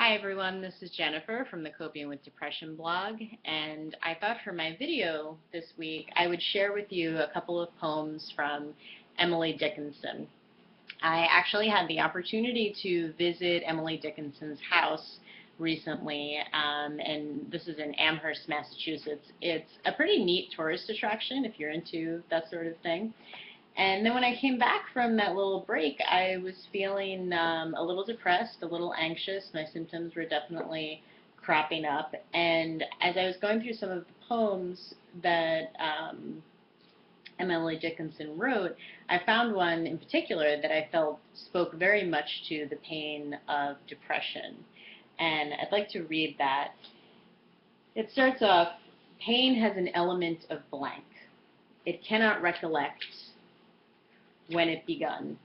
Hi everyone, this is Jennifer from the Coping with Depression blog, and I thought for my video this week I would share with you a couple of poems from Emily Dickinson. I actually had the opportunity to visit Emily Dickinson's house recently, and this is in Amherst, Massachusetts. It's a pretty neat tourist attraction if you're into that sort of thing. And then when I came back from that little break, I was feeling a little depressed, a little anxious. My symptoms were definitely cropping up. And as I was going through some of the poems that Emily Dickinson wrote, I found one in particular that I felt spoke very much to the pain of depression. And I'd like to read that. It starts off, "Pain has an element of blank. It cannot recollect when it begun,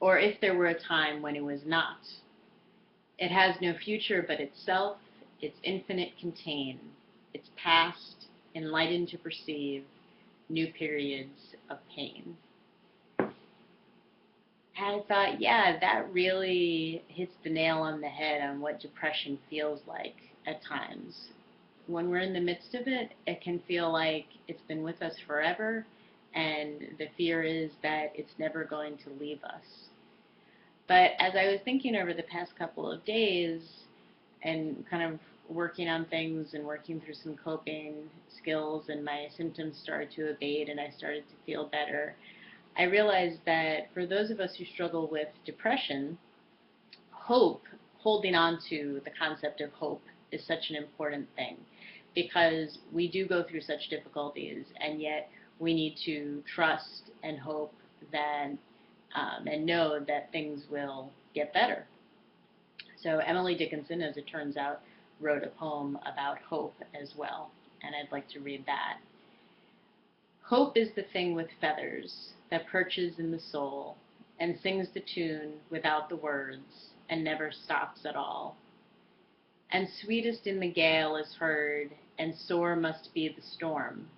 or if there were a time when it was not. It has no future but itself, its infinite contain, its past, enlightened to perceive new periods of pain." And I thought, yeah, that really hits the nail on the head on what depression feels like at times. When we're in the midst of it, it can feel like it's been with us forever, and the fear is that it's never going to leave us. But as I was thinking over the past couple of days and kind of working on things and working through some coping skills, and my symptoms started to abate and I started to feel better, I realized that for those of us who struggle with depression, hope, holding on to the concept of hope, is such an important thing, because we do go through such difficulties, and yet we need to trust and hope that and know that things will get better. So Emily Dickinson, as it turns out, wrote a poem about hope as well, and I'd like to read that. "Hope is the thing with feathers that perches in the soul and sings the tune without the words and never stops at all. And sweetest in the gale is heard, and sore must be the storm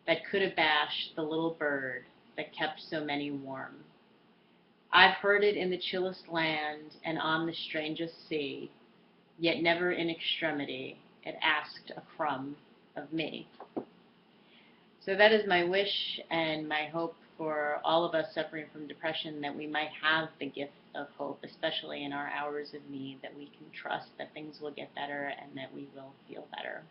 that could abash the little bird that kept so many warm. I've heard it in the chillest land and on the strangest sea, yet never in extremity it asked a crumb of me." So that is my wish and my hope for all of us suffering from depression, that we might have the gift of hope, especially in our hours of need, that we can trust that things will get better and that we will feel better.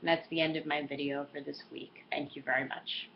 And that's the end of my video for this week. Thank you very much.